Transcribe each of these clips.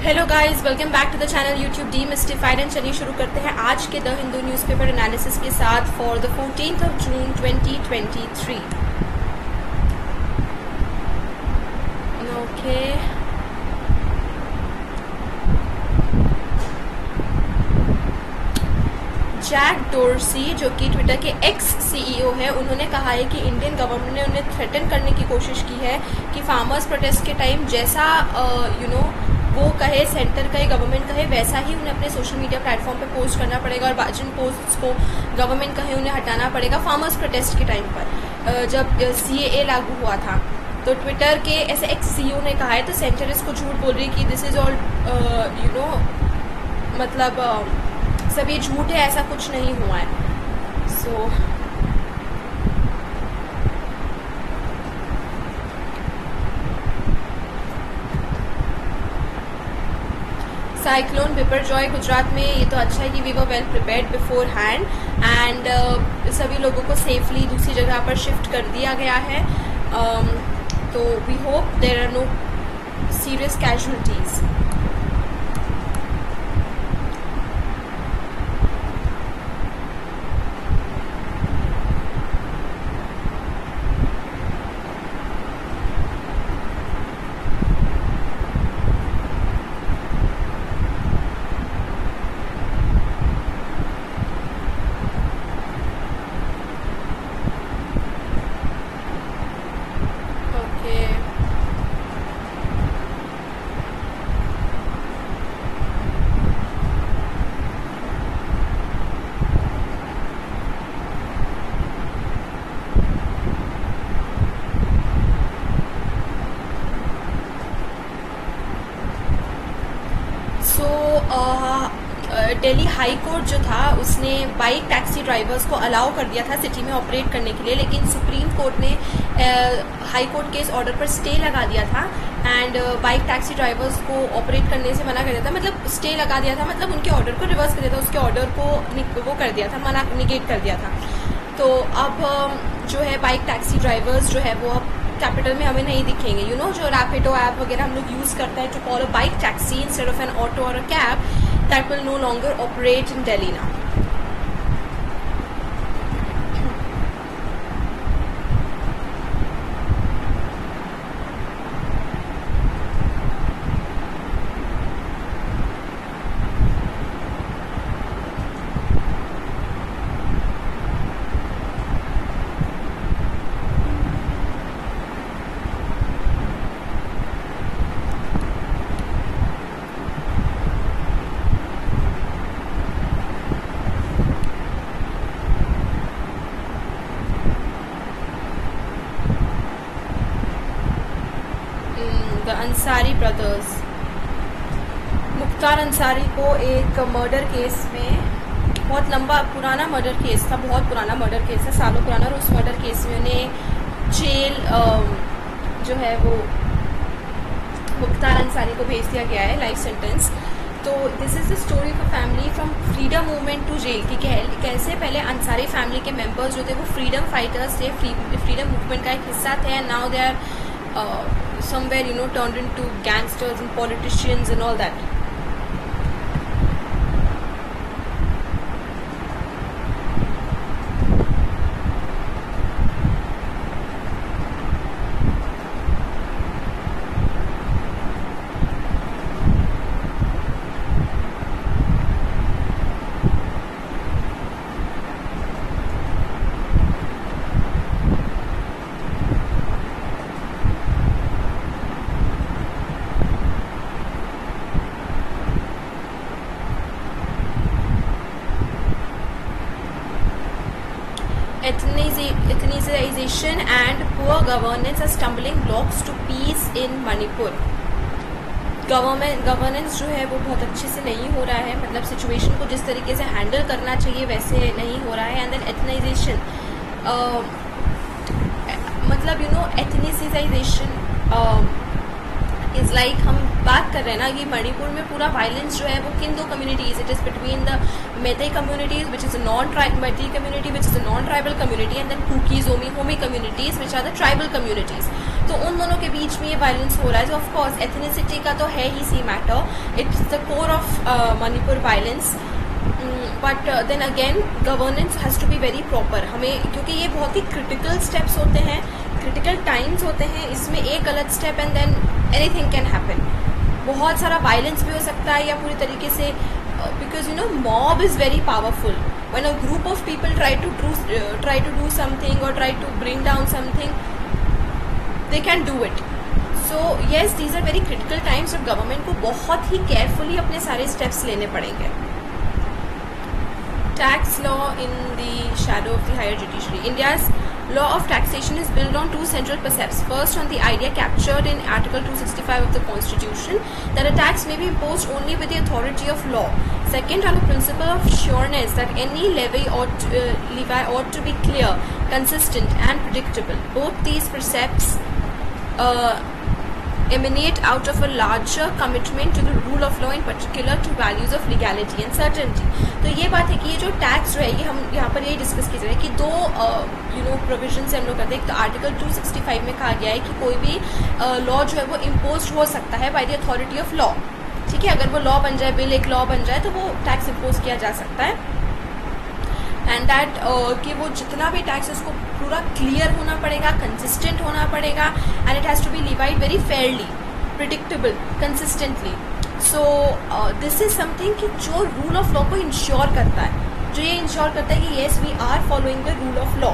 Hello guys, welcome back to the channel YouTube demystified. And चलिए शुरू करते हैं आज के द हिंदू न्यूज़पेपर एनालिसिस के साथ for the 14th of June 2023। Okay, Jack Dorsey जो कि ट्विटर के एक्स सीईओ है, उन्होंने कहा है कि इंडियन गवर्नमेंट ने उन्हें थ्रेटन करने की कोशिश की है कि फार्मर्स प्रोटेस्ट के टाइम जैसा वो कहे, सेंटर कहे, गवर्नमेंट कहे, वैसा ही उन्हें अपने सोशल मीडिया प्लेटफॉर्म पे पोस्ट करना पड़ेगा और जिन पोस्ट्स को गवर्नमेंट कहे उन्हें हटाना पड़ेगा। फार्मर्स प्रोटेस्ट के टाइम पर जब सीएए लागू हुआ था तो ट्विटर के ऐसे एक्स सीईओ ने कहा है, तो सेंटर इसको झूठ बोल रही है कि दिस इज ऑल मतलब सब ये झूठ है, ऐसा कुछ नहीं हुआ है। सो साइक्लोन बिपरजॉय गुजरात में, ये तो अच्छा है कि we were well prepared beforehand and सभी लोगों को सेफली दूसरी जगह पर शिफ्ट कर दिया गया है। तो we hope there are no serious casualties. Delhi high court जो था उसने बाइक टैक्सी ड्राइवर्स को अलाउ कर दिया था सिटी में ऑपरेट करने के लिए, लेकिन सुप्रीम कोर्ट ने हाई कोर्ट के इस ऑर्डर पर स्टे लगा दिया था एंड बाइक टैक्सी ड्राइवर्स को ऑपरेट करने से मना कर दिया था। मतलब स्टे लगा दिया था, मतलब उनके ऑर्डर को रिवर्स कर दिया था, उसके ऑर्डर को वो कर दिया था, मना निगेट कर दिया था। तो अब जो है बाइक टैक्सी ड्राइवर्स जो है वो अब कैपिटल में हमें नहीं दिखेंगे। जो रैपिडो ऐप वगैरह हम लोग यूज़ करते हैं to call a bike taxi instead of an auto और a cab, that will no longer operate in Delhi now. Ansari brothers, Mukhtar Ansari को एक मर्डर केस में, बहुत लंबा पुराना मर्डर केस था, बहुत पुराना मर्डर केस है, सालों पुराना, और उस मर्डर केस में उन्हें जेल जो है वो मुख्तार अंसारी को भेज दिया गया है, लाइफ सेंटेंस। तो this is the story of a family from freedom movement to jail, कि कैसे पहले अंसारी फैमिली के मेंबर्स जो थे वो फ्रीडम फाइटर्स थे, फ्रीडम मूवमेंट का एक हिस्सा थे, and now they are somewhere turned into gangsters and politicians and all that. Ethnicization and poor governance are stumbling blocks to peace in Manipur. Governance जो है वो बहुत अच्छे से नहीं हो रहा है, मतलब सिचुएशन को जिस तरीके से हैंडल करना चाहिए वैसे नहीं हो रहा है। एंड देन एथनाइजेशन, मतलब एथनिसिसाइजेशन इज लाइक हम बात कर रहे हैं ना कि मणिपुर में पूरा वायलेंस जो है वो किन दो communities, it is between the Meitei communities which is non Meitei community which is a non tribal community and then Kukis Zomi communities which are the tribal communities. तो उन दोनों के बीच में ये वायलेंस हो रहा है। तो ऑफकोर्स एथनिसिटी का तो है ही सी matter, it's the core of Manipur violence. But then again governance has to be very proper हमें, क्योंकि ये बहुत ही क्रिटिकल स्टेप्स होते हैं, क्रिटिकल टाइम्स होते हैं। इसमें एक गलत step and than anything can happen. बहुत सारा वायलेंस भी हो सकता है या पूरी तरीके से, because you know mob is very powerful. When a group of people try to do something और try to bring down something, they can do it. So yes, these are very critical times और government को बहुत ही carefully अपने सारे steps लेने पड़ेंगे। Tax law in the shadow of the higher judiciary. India's law of taxation is built on two central precepts. First, on the idea captured in Article 265 of the Constitution that a tax may be imposed only with the authority of law. Second, on the principle of sureness that any levy ought to be clear, consistent, and predictable. Both these precepts emanate out of a larger commitment to the rule of law, in particular to values of legality and certainty. तो ये बात है कि ये जो tax जो है ये हम यहाँ पर यही डिस्कस किया जा रहा है कि दो प्रोविजन से हम लोग करते हैं। तो आर्टिकल 265 में कहा गया है कि कोई भी लॉ जो है वो इम्पोज हो सकता है by the authority of law. ठीक है, अगर वो लॉ बन जाए, बिल एक लॉ बन जाए, तो वो टैक्स इम्पोज किया जा सकता है। एंड दैट कि वो जितना भी टैक्स है उसको पूरा क्लियर होना पड़ेगा, कंसिस्टेंट होना पड़ेगा, and it has to be levied very fairly, predictable, consistently. So this is something कि जो रूल ऑफ लॉ को इंश्योर करता है, जो ये इंश्योर करता है कि yes we are following the rule of law.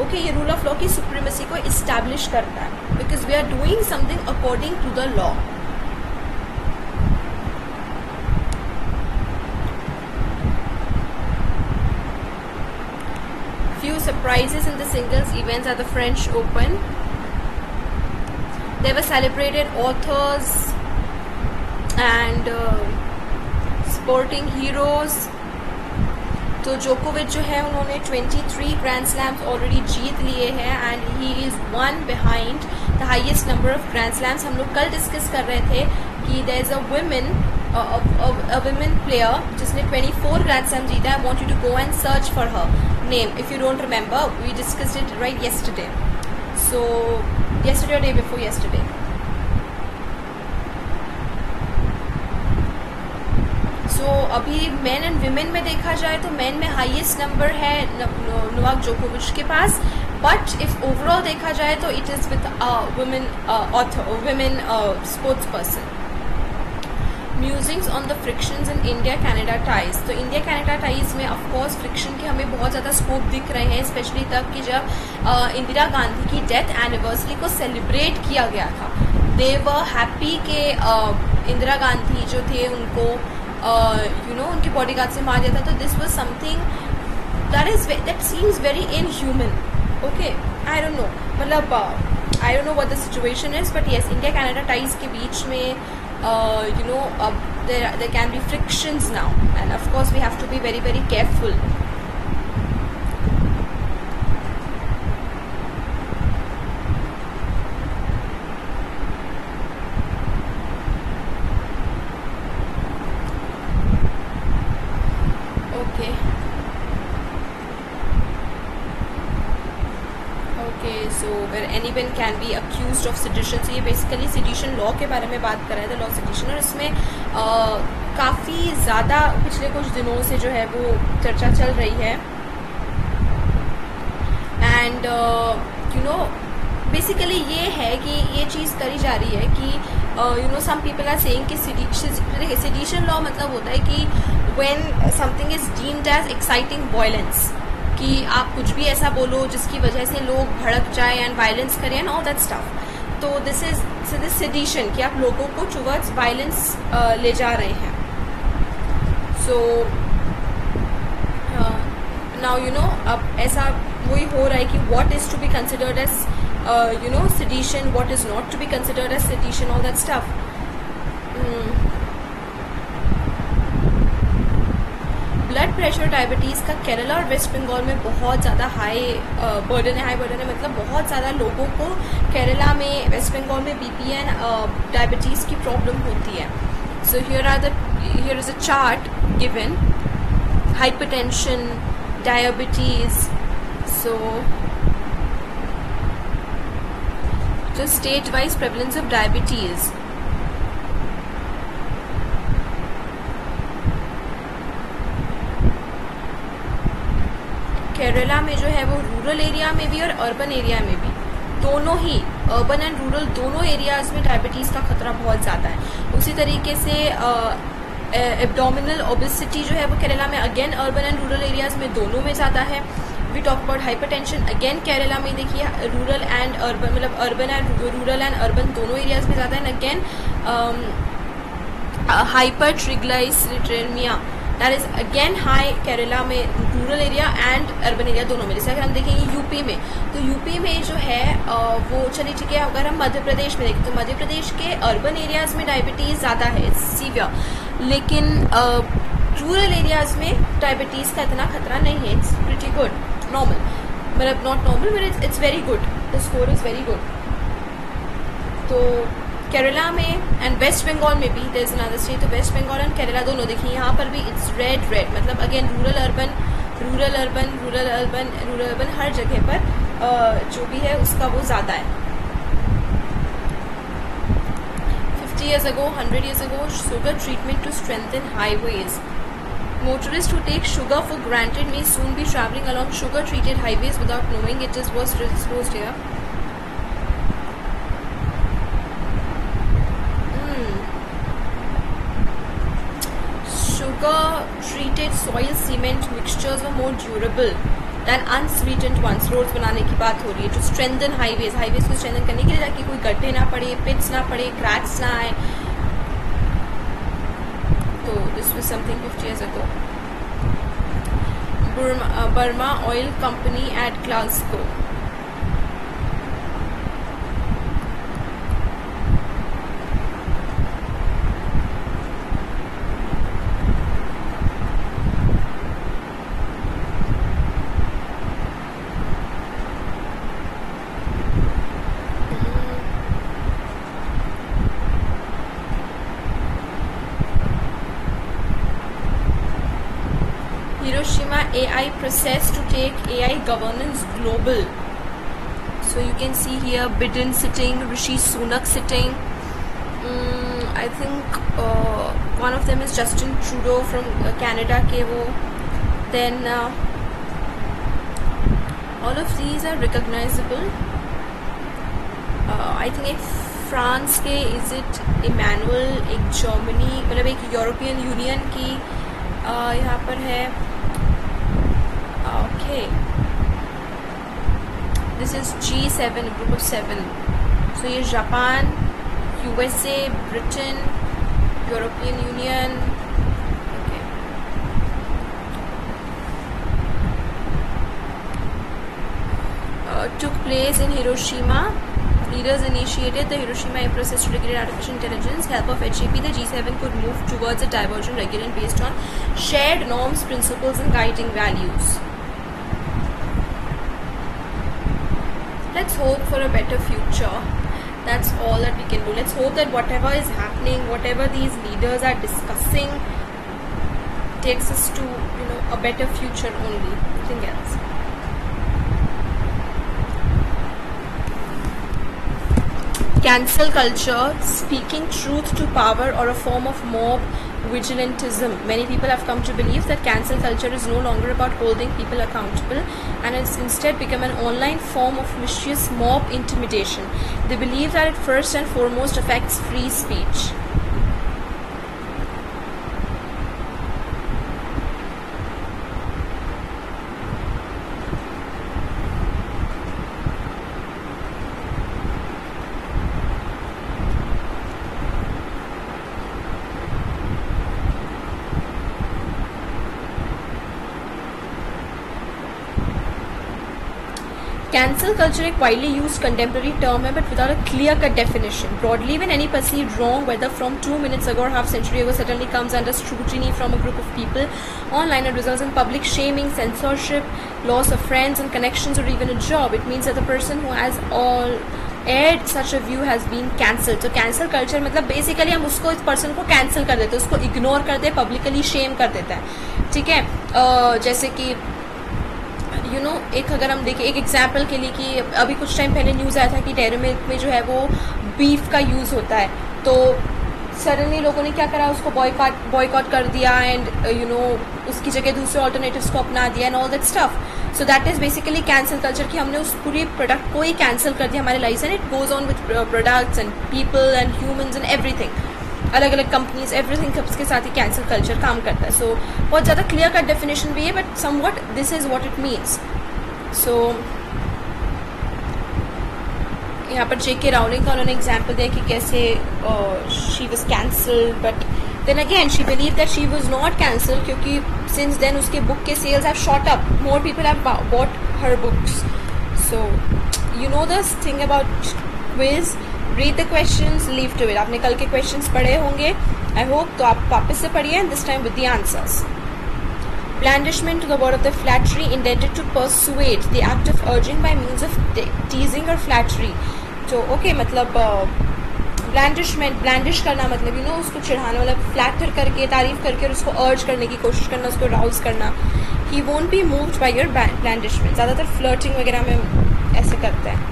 Okay, ये रूल ऑफ लॉ की सुप्रीमेसी को इस्टेब्लिश करता है because we are doing something according to the law. Few surprises in the singles events at the French Open. There were celebrated authors and sporting heroes. तो जोकोविच जो है उन्होंने 23 grand slams already जीत लिए हैं and he is one behind the highest number of grand slams. हम लोग कल डिस्कस कर रहे थे कि there is a women player जिसने 24 ग्रैंड स्लैम जीता। I want you to go and search for her name if you don't remember. We discussed it right yesterday. So yesterday or day before yesterday. So अभी men and women में देखा जाए तो men में highest number है Novak जोकोविच के पास, but if overall देखा जाए तो it is with women sports person. Musings on the frictions in India Canada ties. तो इंडिया कनाडा टाइज में ऑफकोर्स फ्रिक्शन के हमें बहुत ज़्यादा स्कोप दिख रहे हैं, स्पेशली तब कि जब इंदिरा गांधी की डेथ एनिवर्सरी को सेलिब्रेट किया गया था। दे वर हैप्पी के इंदिरा गांधी जो थे उनको उनके बॉडीगार्ड से मार दिया था। तो this was something that seems very inhuman. Okay, I don't know, मतलब I don't know what the situation is, but yes India Canada ties के बीच में there can be frictions now, and of course we have to be very, very careful. Okay, so where anyone can be accused of sedition. So ये basically sedition law के बारे में बात कर रहे थे, लॉ sedition, और इसमें काफ़ी ज़्यादा पिछले कुछ दिनों से जो है वो चर्चा चल रही है। एंड बेसिकली ये है कि ये चीज़ करी जा रही है कि सम पीपल आर सेइंग कि sedition law मतलब होता है कि when something is deemed as exciting violence, कि आप कुछ भी ऐसा बोलो जिसकी वजह से लोग भड़क जाए एंड वायलेंस करें एंड ऑल दैट स्टफ। तो दिस सेडिशन कि आप लोगों को टुवर्ड्स वायलेंस ले जा रहे हैं। सो नाउ अब ऐसा वही हो रहा है कि what is to be considered as sedition, what is not to be considered as sedition, all that stuff. Blood pressure diabetes का केरला और वेस्ट बंगाल में बहुत ज़्यादा हाई बर्डन है मतलब बहुत ज़्यादा लोगों को केरला में, वेस्ट बंगाल में बीपी एंड डायबिटीज़ की प्रॉब्लम होती है. सो here is a chart given, hypertension, diabetes. So just state-wise prevalence of diabetes. Kerala में जो है वो रूरल एरिया में भी और अर्बन एरिया में भी, दोनों ही अर्बन एंड रूरल दोनों एरियाज में डायबिटीज़ का खतरा बहुत ज़्यादा है. उसी तरीके से एब्डोमिनल ओबेसिटी जो है वो केरला में again urban and rural areas में दोनों में ज़्यादा है. We talk about hypertension, again Kerala में देखिए रूरल एंड अर्बन, मतलब urban and rural and urban दोनों एरियाज में ज़्यादा है. Again hypertriglyceridemia that is again high Kerala में, rural area and urban area दोनों में. जैसे अगर हम देखेंगे यूपी में, तो यूपी में जो है वो चलिए ठीक है. अगर हम मध्य प्रदेश में देखें तो मध्य प्रदेश के अर्बन एरियाज में डायबिटीज़ ज़्यादा है, सीवियर, लेकिन रूरल एरियाज में डायबिटीज़ का इतना खतरा नहीं है. इट्स प्रिटी गुड, नॉर्मल, मतलब not normal but it's very good, the score is very good. तो केरला में एंड वेस्ट बंगाल में भी देयर इज अनदर स्टेट, तो वेस्ट बंगाल एंड केरला दोनों देखिए यहाँ पर भी इट्स रेड, मतलब अगेन रूरल अर्बन हर जगह पर जो भी है उसका वो ज़्यादा है. 50 years ago, 100 years ago, sugar treatment to strengthen highways. Motorists who take sugar for granted may soon be traveling along sugar-treated highways without knowing it. Is was disclosed here. Sugar-treated soil cement mixtures were more durable than unsweetened ones. Roads बनाने की बात हो रही है. To strengthen highways को strengthen करने के लिए, ताकि कोई गड्ढे ना पड़े, पिट्स ना पड़े, क्रैक्स ना आए. तो this was something 50 years ago. Burma Oil Company at Glasgow. Hiroshima AI process to take AI governance global. So you can see here Biden sitting, Rishi Sunak sitting. I think one of them is Justin Trudeau from Canada के वो. Then all of these are recognizable. I think एक France के is it Emmanuel, एक Germany, मतलब एक European union की यहाँ पर है. Okay, this is G7, group of 7. सो ये Japan, USA, Britain, European union. Took place in Hiroshima. Leaders initiated the Hiroshima process to regulate artificial intelligence. Help of HAP, the G7 could move towards a divergent regulation based on shared norms, principles, and guiding values. Let's hope for a better future. That's all that we can do. Let's hope that whatever is happening, whatever these leaders are discussing, takes us to, a better future only. Nothing else. Cancel culture, speaking truth to power, or a form of mob vigilantism. Many people have come to believe that cancel culture is no longer about holding people accountable, and it's instead become an online form of vicious mob intimidation. They believe that it first and foremost affects free speech. Cancel culture एक widely used contemporary term है, but without a clear-cut definition. Broadly, when any perceived wrong, whether from 2 minutes ago or half century ago, suddenly comes under scrutiny from a group of people online and results in public shaming, censorship, loss of friends and connections, or even a job, it means that the person who has all aired such a view has been cancelled. तो cancel culture मतलब basically हम उसको इस person को cancel कर देते हैं, उसको ignore कर दे, publicly shame कर देता है, ठीक है. जैसे कि एक अगर हम देखें एक एग्जाम्पल के लिए कि अभी कुछ टाइम पहले न्यूज़ आया था कि डेयरी मिल्क में जो है वो बीफ का यूज़ होता है, तो सडनली लोगों ने क्या करा, उसको बॉयकॉट कर दिया एंड उसकी जगह दूसरे ऑल्टरनेटिव्स को अपना दिया and all that stuff. So that is basically cancel culture कि हमने उस पूरी प्रोडक्ट को ही कैंसिल कर दिया हमारे life and it goes on with products and people and humans and everything. अलग अलग कंपनीज एवरीथिंग सबके साथ ही कैंसिल कल्चर काम करता है. सो बहुत ज़्यादा क्लियर कट डेफिनेशन भी है, but somewhat this is what it means. So यहाँ पर जेके राउलिंग का उन्होंने एग्जाम्पल दिया कि कैसे she was cancelled, but then again she believe that she was not cancelled क्योंकि सिंस देन उसके बुक के sales have shot up, more people have bought her books. So you know this thing about quiz, read the questions, leave to it. आपने कल के questions पढ़े होंगे I hope, तो आप वापस से पढ़िए and this time with the answers. Blandishment to the word of the flattery intended to persuade, the act of urging by means of teasing or flattery. तो okay मतलब blandish करना मतलब उसको चिढ़ाना, मतलब flatter करके, तारीफ करके और उसको urge करने की कोशिश करना, उसको rouse करना. He won't be moved by your blandishment. ज़्यादातर flirting वगैरह में ऐसे करते हैं.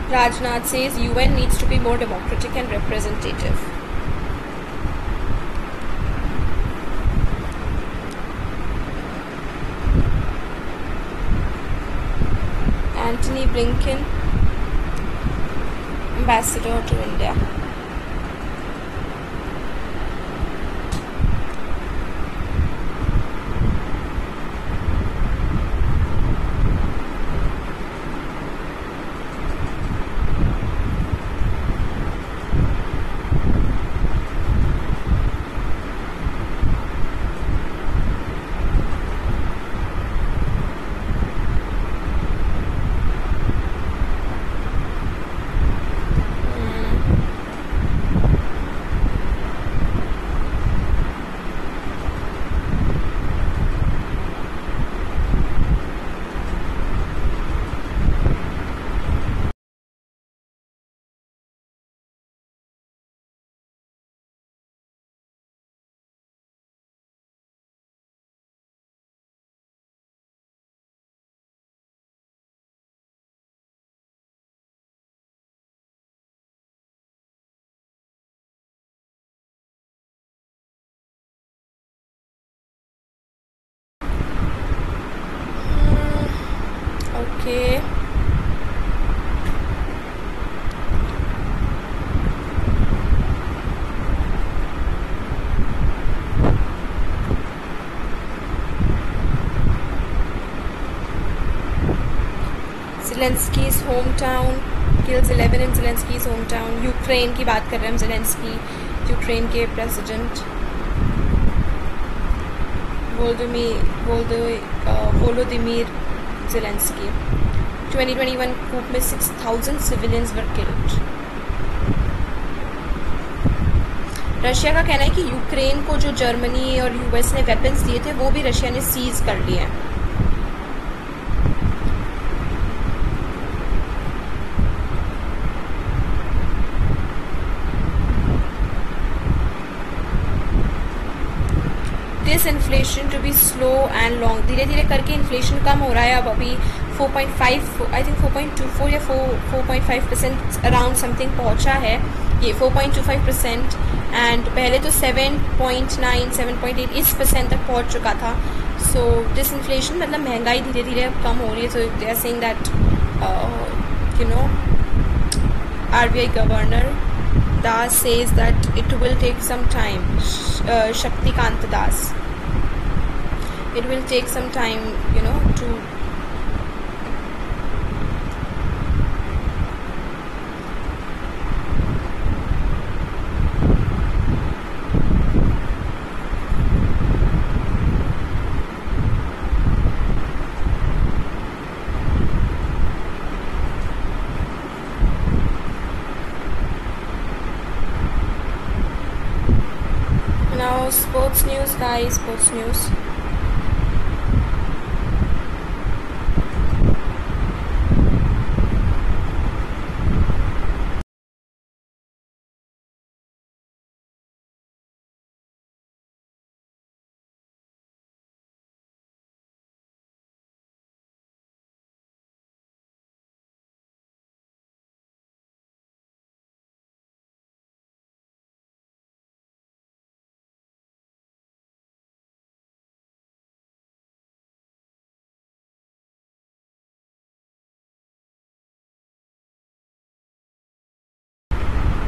Rajnath says UN needs to be more democratic and representative. Antony Blinken, ambassador to India. Okay. Zelensky's hometown kills 11 in Zelensky's hometown. Ukraine की बात कर रहे हैं हम, Zelensky यूक्रेन के प्रेसिडेंट वोलोदिमीर Zelensky. 2021 coup में 6,000 civilians were killed. रशिया का कहना है कि यूक्रेन को जो जर्मनी और यूएस ने वेपन्स दिए थे वो भी रशिया ने सीज कर लिए हैं. Inflation to be slow and long. धीरे धीरे करके इन्फ्लेशन कम हो रहा है. अब अभी 4.5 आई थिंक 4.24 या 4.5% अराउंड समथिंग पहुंचा है ये 4.25%, एंड पहले तो 7.9 7.8 इस % तक पहुंच चुका था. सो दिस इन्फ्लेशन मतलब महंगाई धीरे धीरे कम हो रही है. So they are saying that RBI governor Das says that it will take some time. Shaktikanta Das, it will take some time to Now sports news, guys. Sports news.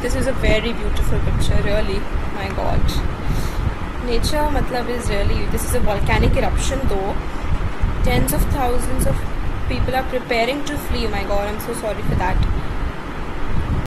This is a very beautiful picture, really. My God. Nature, matlab, is really. This is a volcanic eruption, though. Tens of thousands of people are preparing to flee. Oh my God, I'm so sorry for that.